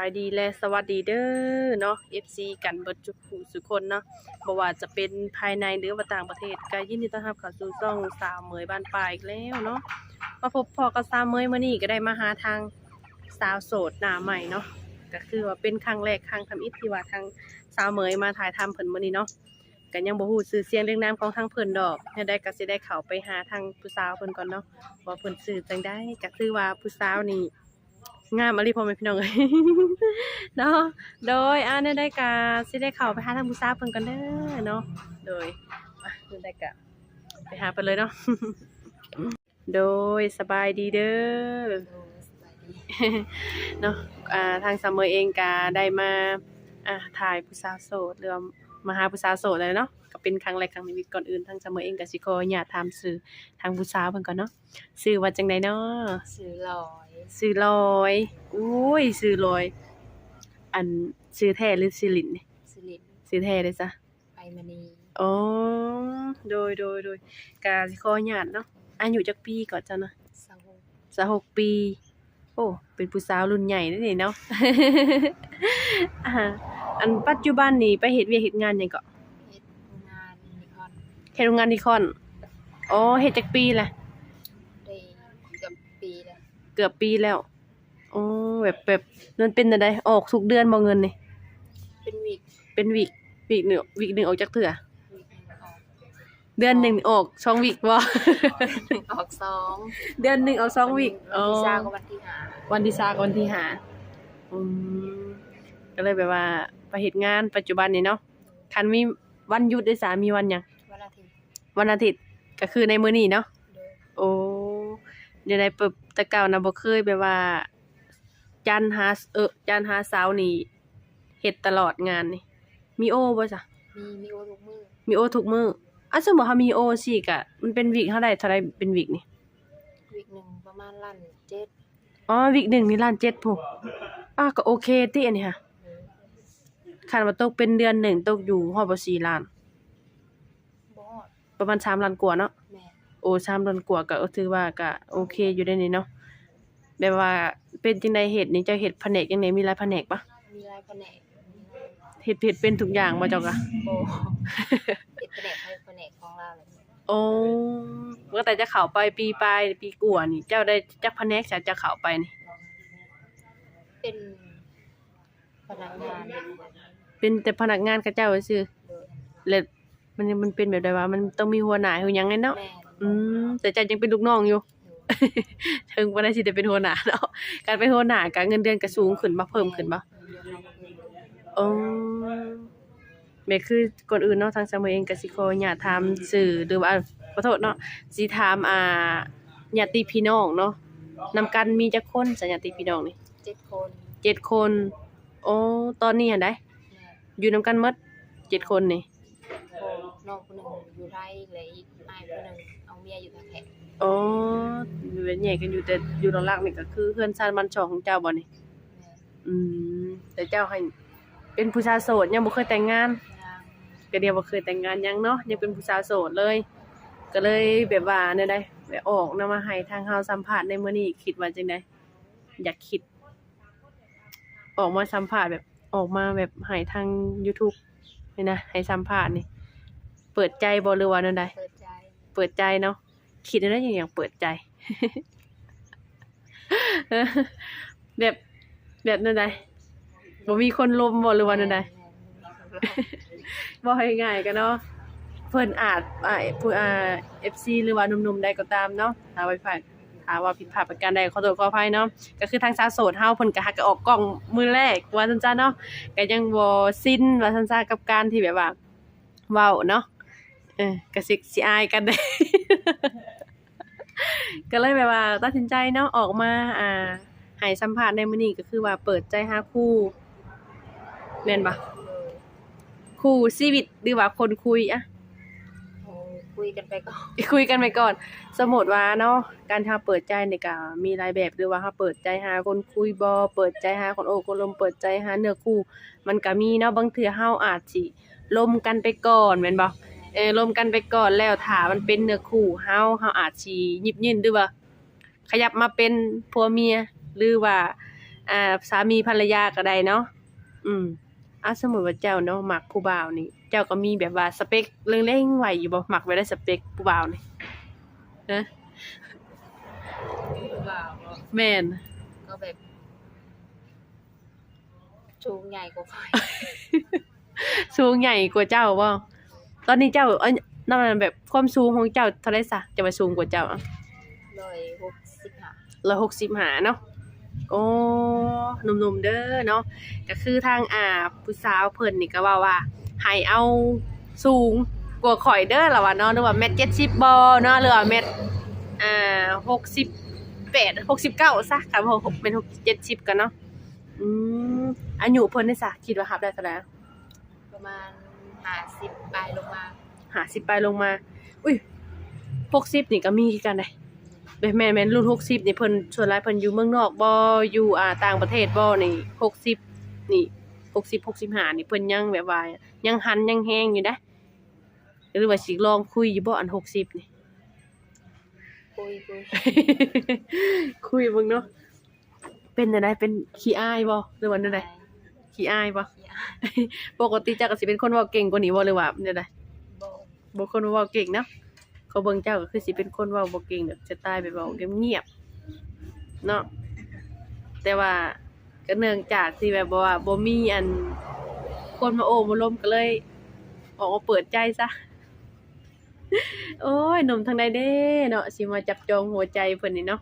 ายดีและสวัสดีเด้อเนาะ FC กันเบิดทุกผู้ทุกคนเนาะบ่ว่าจะเป็นภายในหรือว่าต่างประเทศก็ยินดีต้อนรับเข้าสู่ช่องสาวเหมยบ้านปลายอีกแล้วเนาะมาพบพ่อกับสาวเหมยมื้อนี้ก็ได้มาหาทางสาวโสดหน้าใหม่เนาะก็คือว่าเป็นครั้งแรกครั้งทำอิฐที่ว่าทางสาวเหมยมาถ่ายทำเพิ่นมื้อนี้เนาะก็ยังบ่ฮู้ชื่อเสียงเรียงนามของทางเพิ่นดอกเนี่ยได้ก็สิได้เข้าไปหาทางผู้สาวเพิ่นก่อนเนาะว่าเพิ่นชื่อจังได๋ก็คือว่าผู้สาวนี่งามอลิพ่อแม่พี่น้องเอ้ย เนาะโดยเนี่ยได้กะสิได้เข้าไปหาทางผู้สาวเพิ่นก่อนเด้อเนาะโดยเนี่ยได้กะไปหาเพิ่นเลยเนาะ โดยสบายดีเด้อ เนาะทางสามเมอเองก็ได้มาถ่ายผู้สาวโสดหรือว่ามาหาผู้สาวโสดเลยเนาะก็เป็นครั้งแรกครั้งในชีวิตก่อนอื่นทางสามเมอเองก็สิขออนุญาตถามชื่อทางผู้สาวเพิ่นก่อนเนาะชื่อว่าจังไดเนาะ ซื้อลอย ชื่อลอยอุ้ยชื่อลอยอันชื่อแท้หรือชื่อลิ้นนี่ สิริน ชื่อแท้เลยจ้ะ ไปมณี อ๋อโดยก็สิขออนุญาตเนาะอายุจักปีก่อนจ้ะเนาะ สาวก 26 ปี โอ้ เป็นผู้สาวรุ่นใหญ่นั่นนี่เนาะ อันปัจจุบันนี่ไปเฮ็ดเวียกเฮ็ดงานหยังก็ เฮ็ดงานนิคอน เฮ็ดโรงงานนิคอนอ๋อเฮ็ดจักปีแหละ ได้เกือบปีแล้ว เกือบปีแล้วอ๋อแบบเงินเป็นจังได๋ออกทุกเดือนบ่เงินนี่ เป็นวีค เป็นวีคหนึ่งออกจักเทื่อ วีคหนึ่งออก เดือนหนึ่งออก2วีคบ่ ออกสอง เดือนหนึ่งออก2วีคอ๋อ วันที่สามกับวันที่ห้า วันที่3กับวันที่ห้าอืมก็เลยแบบว่าไปเฮ็ดงานปัจจุบันนี่เนาะคันมีวันหยุดได้สามีวันหยัง วันอาทิตย์ วันอาทิตย์ก็คือในมื้อนี้เนาะ โดย โอ้เดี๋ยวได้ปึบแต่เก่านะบ่เคยแบบว่าจันทร์หาเสาร์นี่เฮ็ดตลอดงานนี่มีโอบ่จ๊ะ มีโอทุกมื้อ มีโอทุกมื้อสมมุติเฮามีโอสิก็มันเป็นวีคเท่าใดเป็นวีคนี่ วีคหนึ่งประมาณล้านเจ็ด อ๋อวีคหนึ่งนี่ล้านเจ็ดพุก็โอเคติอันนี้ค่ะ โดย คันว่าตกเป็นเดือนหนึ่งตกอยู่ฮอดบ่4ล้าน บ่ฮอด ประมาณ3ล้านกว่าเนาะ แม่ โอ้3ล้านกว่าก็ถือว่าก็โอเคอยู่ได้นี่เนาะแบบว่าเป็นจังได๋เฮ็ดนี่เจ้าเฮ็ดแผนกจังได๋มีหลายแผนกปะ มีหลายแผนก เฮ็ดเป็นทุกอย่างบ่เจ้าก็ โบเฮ็ดแผนกให้แผนกของเราเลย โอ้ว่าแต่จะเข้าไปปีปลายปีกว่านี่เจ้าได้จักแผนกจะเข้าไปนี่ เป็นพนักงาน เป็นแต่พนักงานกับเจ้าซื่อ โดย แล้วมันเป็นแบบใดวะมันต้องมีหัวหน้าหรือหยังไงเนาะ แม่ แต่เจ้ายังเป็นลูกน้องอยู่ ถึงบ่ได้สิได้เป็นหัวหน้าเนาะการเป็นหัวหน้าก็เงินเดือนก็สูงขึ้นบ่เพิ่มขึ้นบ่อ๋อแม่คือก่อนอื่นเนาะทางสามเองก็สิขออนุญาตถามชื่อหรือว่าขอโทษเนาะสิถามญาติพี่น้องเนาะนำกันมีจักคนสัญญาติพี่น้องนี่ 7 คน 7 คนโอ้ตอนนี้หันได้ แม่ อยู่นำกันหมด7 คนนี่ โอ้น้องคนหนึ่งอยู่ไร่เหลยอีกอ้ายคนหนึ่งเอาเมียอยู่ทางแขก อ๋อเว้นแยกกันอยู่แต่อยู่หลักๆนี่ก็คือเฮือนซ่านบ้านช่องของเจ้าบ่นี่ แม่ อืมแต่เจ้าให้เป็นผู้ชายโสดยังบ่เคยแต่งงาน นาง ก็เดียวบ่เคยแต่งงานยังเนาะยังเป็นผู้สาวโสดเลย ก็เลยแบบว่าแนวใดแบบออกนำมาให้ทางเฮาสัมภาษณ์ในมื้อนี้คิดว่าจังได๋อยากคิด ออกมาสัมภาษณ์แบบออกมาแบบให้ทาง YouTube นี่นะให้สัมภาษณ์นี่ เปิดใจบ่หรือว่าแนวใด เปิดใจ เปิดใจเนาะคิดได้อย่างเปิดใจ แบบแนวใดบ่มีคนลมบ่หรือว่าแนวใด บ่ให้ง่ายกันเนาะเพิ่นอาจผู้FC หรือว่าหนุ่มๆใดก็ตามเนาะถ้าไว้ฝากถ้าว่าผิดพลาดประการใดขอโทษขออภัยเนาะก็คือทางสาวโสดเฮาเพิ่นก็ฮักก็ออกกล้องมื้อแรกว่าซั่นจ้าเนาะก็ยังบ่ชินว่าซั่นจ้ากับการที่แบบว่าเว้าเนาะก็สิอายกันได้ ก็เลยแบบว่าตัดสินใจเนาะออกมาให้สัมภาษณ์ในมื้อนี้ก็คือว่าเปิดใจหาคู่แม่นบ่ คู่ชีวิตหรือว่าคนคุยอะ โอ้คุยกันไปก่อน คุยกันไปก่อนสมมุติว่าเนาะการถ้าเปิดใจนี่ก็มีหลายแบบหรือว่าถ้าเปิดใจหาคนคุยบ่เปิดใจหาคนโอ้คนลมเปิดใจหาเนื้อคู่มันก็มีเนาะบางเทื่อเฮาอาจสิลมกันไปก่อนแม่นบ่ลมกันไปก่อนแล้วถ้ามันเป็นเนื้อคู่เฮาอาจสิหยิบยื่นหรือว่าขยับมาเป็นผัวเมียหรือว่า สามีภรรยาก็ได้เนาะสมมุติว่าเจ้าเนาะมักผู้บ่าวนี่เจ้าก็มีแบบว่าสเปคเล็งๆไว้อยู่บ่มักไว้ได้สเปคผู้บ่าวนี่นะ คือว่าก็ แม่น ก็แบบสูงใหญ่กว่าข่อย สูงใหญ่กว่าเจ้าบ่ตอนนี้เจ้านั่นแบบความสูงของเจ้าเท่าใดซะจะว่าสูงกว่าเจ้าอะ 165 165เนาะโอ้หนุ่มๆเด้อเนาะก็คือทางผู้สาวเพิ่นนี่ก็ว่าให้เอาสูงกว่าข่อยเด้อล่ะว่าเนาะหรือว่า1.70 บ่เนาะหรือว่า68 69ซะค่ะบ่เป็น70กันเนาะอายุเพิ่นได้ซะคิดว่ารับได้เท่าใด ประมาณ50ปลายลงมา 50ปลายลงมาอุ้ย60นี่ก็มีคือกันเด้แม่นรุ่น60นี่เพิ่นส่วนหลายเพิ่นอยู่เมืองนอกบ่อยู่ต่างประเทศบ่นี่60นี่60 65นี่เพิ่นยังแบบว่ายังหันยังแฮงอยู่เด้หรือว่าสิลองคุยอยู่บ่อัน60นี่ คุย คุยเบิ่งเนาะเป็นจังไดเป็นขี้อายบ่หรือว่าจังไดขี้อายบ่ ปกติเจ้าก็สิเป็นคนเว้าเก่งกว่านี้บ่หรือว่าจังได บ่ บ่คนเว้าเก่งเนาะเขาเบิ่งเจ้าก็คือสิเป็นคนเว้าบ่เก่งแบบสไตล์แบบเว้าเงียบๆเนาะแต่ว่าก็เนื่องจากที่แบบว่าบ่มีคนมาโอ้มาล้มก็เลยออกมาเปิดใจซะ โอ้ยหนุ่มทางใดเด้เนาะสิมาจับจองหัวใจเพิ่นนี่เนาะ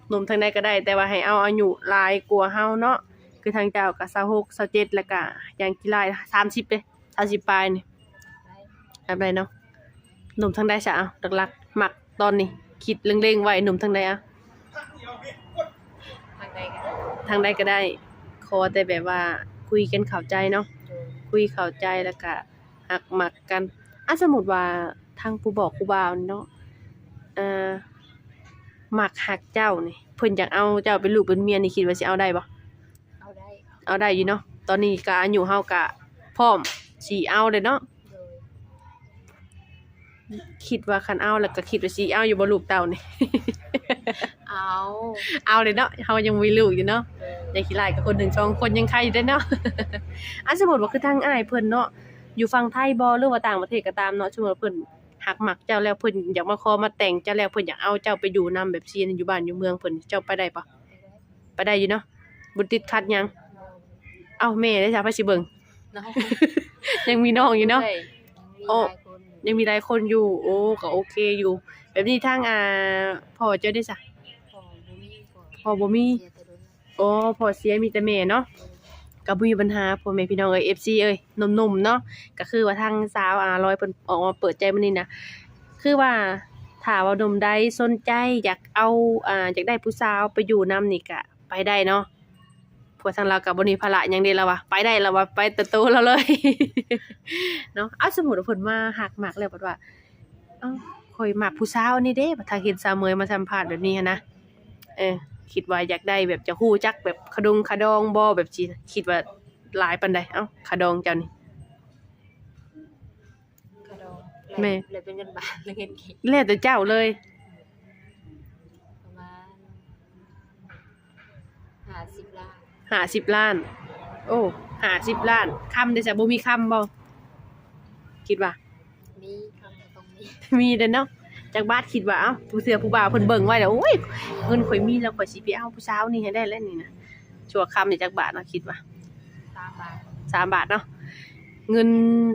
หนุ่มทางใดก็ได้แต่ว่าให้เอาอายุหลายกว่าเฮาเนาะคือทางเจ้าก็26 27แล้วก็อย่างกีฬา30เด้30ปลายนี่ แบบใดเนาะหนุ่มทางใดซะเอาหลักๆมักตอนนี้คิดเล็งๆไว้หนุ่มทางใดอะ ทางใดก็ได้ ทางใดก็ได้ขอแต่แบบว่าคุยกันเข้าใจเนาะ โดย คุยเข้าใจแล้วก็หักมักกันสมมุติว่าทางผู้บอกผู้บ่าวนี่เนาะมักฮักเจ้านี่เพิ่นอยากเอาเจ้าเป็นลูกเป็นเมียนี่คิดว่าสิเอาได้บ่ เอาได้ เอาได้อยู่เนาะตอนนี้ก็อายุเฮาก็พร้อมสิเอาเลยเนาะ โดย คิดว่าคันเอาแล้วก็คิดว่าสิเอาอยู่บ่ลูกเต้านี่ เอา เอาเลยเนาะเฮายังมีลูกอยู่เนาะ โดย ได้ขี้หลายกับคน1 2คนยังใครอยู่เด้เนาะ สมมุติว่าคือทางอ้ายเพิ่นเนาะอยู่ฝั่งไทยบ่หรือว่าต่างประเทศก็ตามเนาะสมมุติว่าเพิ่นหักมักเจ้าแล้วเพิ่นอยากมาขอมาแต่งเจ้าแล้วเพิ่นอยากเอาเจ้าไปอยู่นำแบบซี่อยู่บ้านอยู่เมืองเพิ่นเจ้าไปได้ปะ ได้ ไปได้อยู่เนาะบ่ติดขัดหยังเอ้าแม่ได้จ้ะไปสิเบิ่ง น้อง ยังมีน้องอยู่เนาะ โอ้ ยังมีหลายคนอยู่โอ้ก็โอเคอยู่ แบบนี้ทางพ่อเจ้าได้จ้ะ พ่อบ่มี เสียแต่โดน อ๋อพ่อเสียมีแต่แม่เนาะ ก็บ่มีปัญหาพ่อแม่พี่น้องเอ้ย FC เอ้ยหนุ่มๆเนาะก็คือว่าทางสาวร้อยเพิ่นออกมาเปิดใจมื้อนี้นะคือว่าถ้าว่าหนุ่มใดสนใจอยากเอาอยากได้ผู้สาวไปอยู่นำนี่ก็ไปได้เนาะเพราะทางเราก็บ่มีภาระหยังเดะแล้วว่ะไปได้แล้วว่ะไปแต่โตแล้วเลย เนาะสมมุติว่าเพิ่นมาฮักมักแล้วบัดว่าเอ้าข่อยมักผู้สาวนี่เด้บัดถ้าเห็นสาวเมยมาสัมภาษณ์แบบนี้หันนะคิดว่าอยากได้แบบจะฮู้จักแบบขดองบ่แบบสิคิดว่าหลายปานใดเอ้าขดองเจ้านี่ กระดอง แม่ เลยเป็นเงินบาทเลยเงินกีบ แล้วแต่เจ้าเลย ประมาณ50 ล้าน 50ล้าน โอ้50ล้านคำได้ซะบ่มีคำบ่คิดว่า มีคำก็ต้องมี มีเด้อเนาะจักบาทคิดว่าเอ้าผู้เสือผู้บ่าวเพิ่นเบิ่งไว้แล้วโอ้ยเงินข่อยมีแล้วข่อยสิไปเอาผู้สาวนี่ให้ได้แล้วนี่นะชั่วคำนี่จักบาทเนาะคิดว่า 3 บาท 3 บาทเนาะเงิน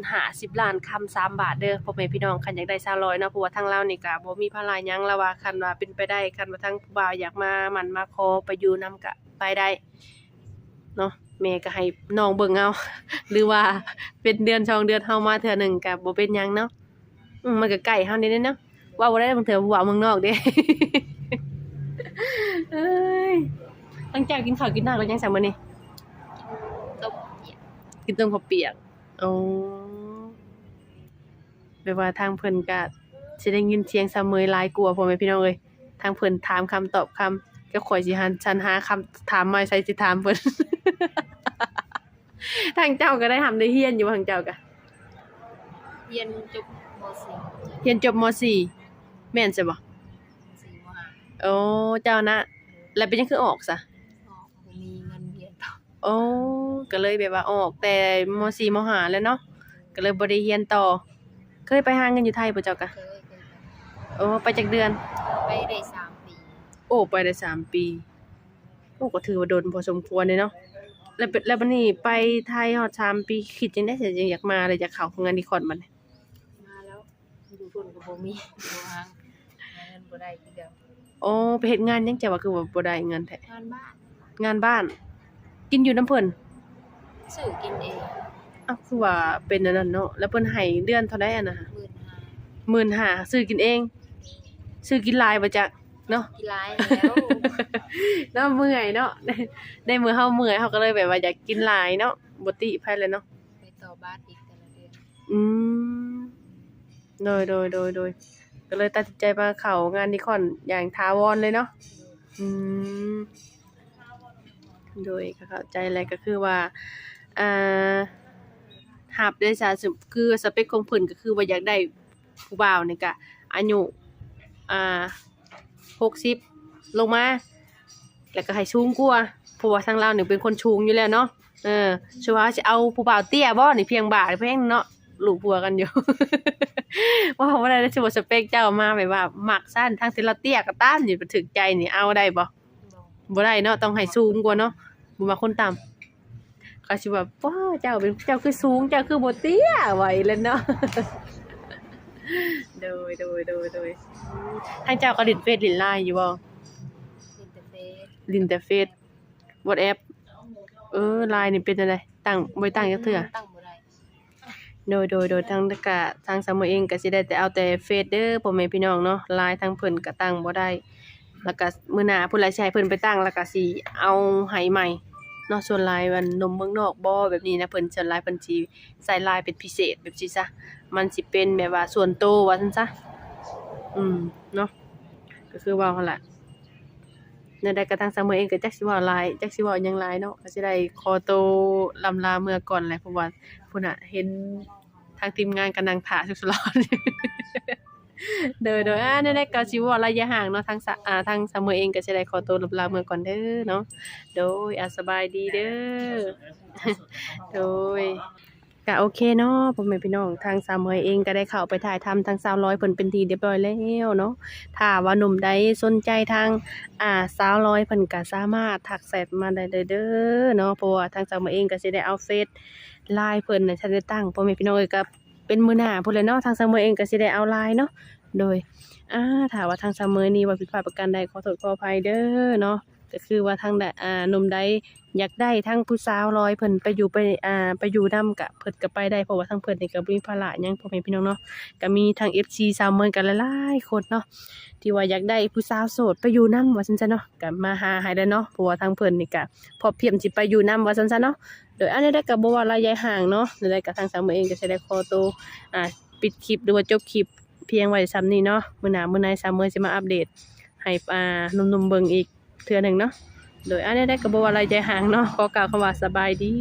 50ล้านคำ3บาทเด้อพ่อแม่พี่น้องคันอยากได้200เนาะเพราะว่าทางเรานี่ก็บ่มีภาระหยังแล้วว่าคันว่าเป็นไปได้คันว่าทางผู้บ่าวอยากมาหมั่นมาขอไปอยู่นำก็ไปได้เนาะแม่ก็ให้น้องเบิ่งเอา หรือว่าเป็นเดือน2เดือนเฮามาเทื่อหนึงก็บ่เป็นหยังเนาะมันก็ใกล้เฮานี่เด้เนาะว่าบ่ได้บางเทื่อผู้บ่าวเมืองนอกเด้ เอ้ยหลังจากกินข้าวกินน้ำแล้วยังซะมื้อนี้ ต้มเกี๊ยว กินต้มข้าวเปียกอ๋อแบบว่าทางเพิ่นก็สิได้ยินเสียงซะเมยหลายกว่าพ่อแม่พี่น้องเอ้ยทางเพิ่นถามคำตอบคำก็ข่อยสิสรรหาคำถามมาใส่สิถามเพิ่น ทางเจ้าก็ได้ทำได้เฮียนอยู่ทางเจ้าก็ เรียนจบม เฮียนจบม .4 แม่นใช่บ่ .4 ม .5 โอ้เจ้านะแล้วเป็นจังคือออกซะ ออก โอ้ก็เลยแบบว่าออกแต่ม4ม5แล้วเนาะก็เลยบ่ได้เรียนต่อเคยไปหาเงินอยู่ไทยบ่เจ้ากะเคย โอ้ไปจักเดือนไปได้3 ปี โอ้ไปได้3ปีโอ้ก็ถือว่าโดนพอสมควรเลยเนาะแล้วบัดนี้ไปไทยฮอด3ปีคิดจังได๋สิยังอยากมาเลยอยากเข้าโรงงานนิคอนบัดนี้ มาแล้วอยู่พุ่นก็บ่มีบ่หางหาเงินบ่ได้คือเดิม อ๋อไปเฮ็ดงานหยังจ้ะว่าคือว่าบ่ได้เงินแท้ งานบ้าน งานบ้าน กินอยู่น้ำเพิ่น ซื้อกินเอง อ้าวคือว่าเป็นอันนั้นเนาะแล้วเพิ่นให้เดือนเท่าใดอะน่ะ 15,000 15,000ซื้อกินเอง ซื้อกินหลายบ่จ๊ะเนาะ กี่หลายแล้ว เนาะเมื่อยเนาะได้มื้อเฮาเมื่อยเฮาก็เลยแบบว่าอยากกินหลายเนาะบ่ติไผเลยเนาะ ไปต่อบ้านอีกแต่ละเดือน อืมโดยก็เลยตัดสินใจมาเข้างานนิคอนอย่างถาวรเลยเนาะอืมโดยก็เข้าใจแล้วก็คือว่าอ่ารับได้ซะคือสเปกของเพิ่นก็คือว่าอยากได้ผู้บ่าวนี่ก็อายุอ่า60ลงมาแล้วก็ให้สูงกว่าเพราะว่าทางเรานี่เป็นคนสูงอยู่แล้วเนาะสิว่าสิเอาผู้บ่าวเตี้ยบ่นี่เพียงบ่าแพงเนาะลูกผัวกันอยู่ ว่าบ่ได้สิว่าสเปกเจ้ามาแบบว่ามักซั่นทางที่เราเตี้ยก็ตามนี่ถึกใจนี่เอาได้บ่ บ่ บ่ได้เนาะต้องให้สูงกว่าเนาะบ่มาคนต่ำก็สิว่าว้าเจ้าเป็นเจ้าคือสูงเจ้าคือบ่เตี้ยไว้แล้วเนาะ โดยทางเจ้าก็ลิ้นเฟซลิ้น LINE อยู่บ่ เล่นแต่เฟซ ลิ้นแต่เฟซ WhatsApp LINE นี่เป็นจังไดตั้งบ่ได้ตั้งจักเทื่อ ตั้งบ่ได้ โดยทางสามมื้อเองก็สิได้แต่เอาแต่เฟซเด้อพ่อแม่พี่น้องเนาะ LINE ทางเพิ่นก็ตั้งบ่ได้แล้วก็มื้อหน้าพุ่นล่ะสิให้เพิ่นไปตั้งแล้วก็สิเอาให้ใหม่เนาะส่วน LINE มันหนุ่มเมืองนอกบ่แบบนี้นะเพิ่นส่วน LINE เพิ่นสิใส่ LINE เป็นพิเศษแบบนี้ซะมันสิเป็นแบบว่าส่วนตัวว่าซั่นซะเนาะก็คือว่าหั่นล่ะแนวใดก็ทางสามมื้อเองก็จักสิเว้าหลายจักสิเว้าหยังหลายเนาะก็สิได้ขอตัวลำลาเมื่อก่อนแหละเพราะว่าพุ่นน่ะเห็นทางทีมงานก็นั่งท่าสุดสลอด โดยนั่นแหละก็สิเว้าระยะห่างเนาะทางสามมื้อเองก็สิได้ขอตัวลำลาเมื่อก่อนเด้อเนาะโดยสบายดีเด้อ โดยก็โอเคเนาะพ่อแม่พี่น้องทางสาวเมยเองก็ได้เข้าไปถ่ายทำทางสาวร้อยเพิ่นเป็นที่เรียบร้อยแล้วเนาะถ้าว่าหนุ่มใดสนใจทางสาวร้อยเพิ่นก็สามารถทักแชทมาได้เลยเด้อเนาะเพราะว่าทางสาวเมยเองก็สิได้เอาเฟซ LINE เพิ่นน่ะฉันได้ตั้งพ่อแม่พี่น้องเอ้ยก็เป็นมื้อหน้าพุ่นแหละเนาะทางสาวเมยเองก็สิได้เอา LINE เนาะโดยถ้าว่าทางสาวเมยนี่ว่าผิดพลาดประการใดขอโทษขออภัยเด้อเนาะก็คือว่าทางใดหนุ่มใด อยากได้ทั้งผู้สาวร้อยเพิ่นไปอยู่นำกะเพิ่นก็ไปได้เพราะว่าทางเพิ่นนี่ก็บ่มีภาระหยังพ่อแม่พี่น้องเนาะก็มีทั้ง FC สาวเมืองกันหลายๆคนเนาะที่ว่าอยากได้ผู้สาวโสดไปอยู่นำว่าซั่นซะเนาะก็มาหาให้ได้เนาะเพราะว่าทางเพิ่นนี่ก็พร้อมเพรียมสิไปอยู่นำว่าซั่นซะเนาะโดยอันนี้ได้ก็บ่ว่าระยะห่างเนาะได้ก็ทางสาวเมืองเองก็สิได้ขอตัวปิดคลิปหรือว่าจบคลิปเพียงไว้ส่ำนี้เนาะมื้อหน้ามื้อไหนสาวเมืองสิมาอัปเดตให้หนุ่มๆเบิ่งอีกเทื่อหนึงเนาะโดยอันนี้ได้ก็บ่ว่าอะไรใจห่างเนาะขอกล่าวคำว่าสบายดี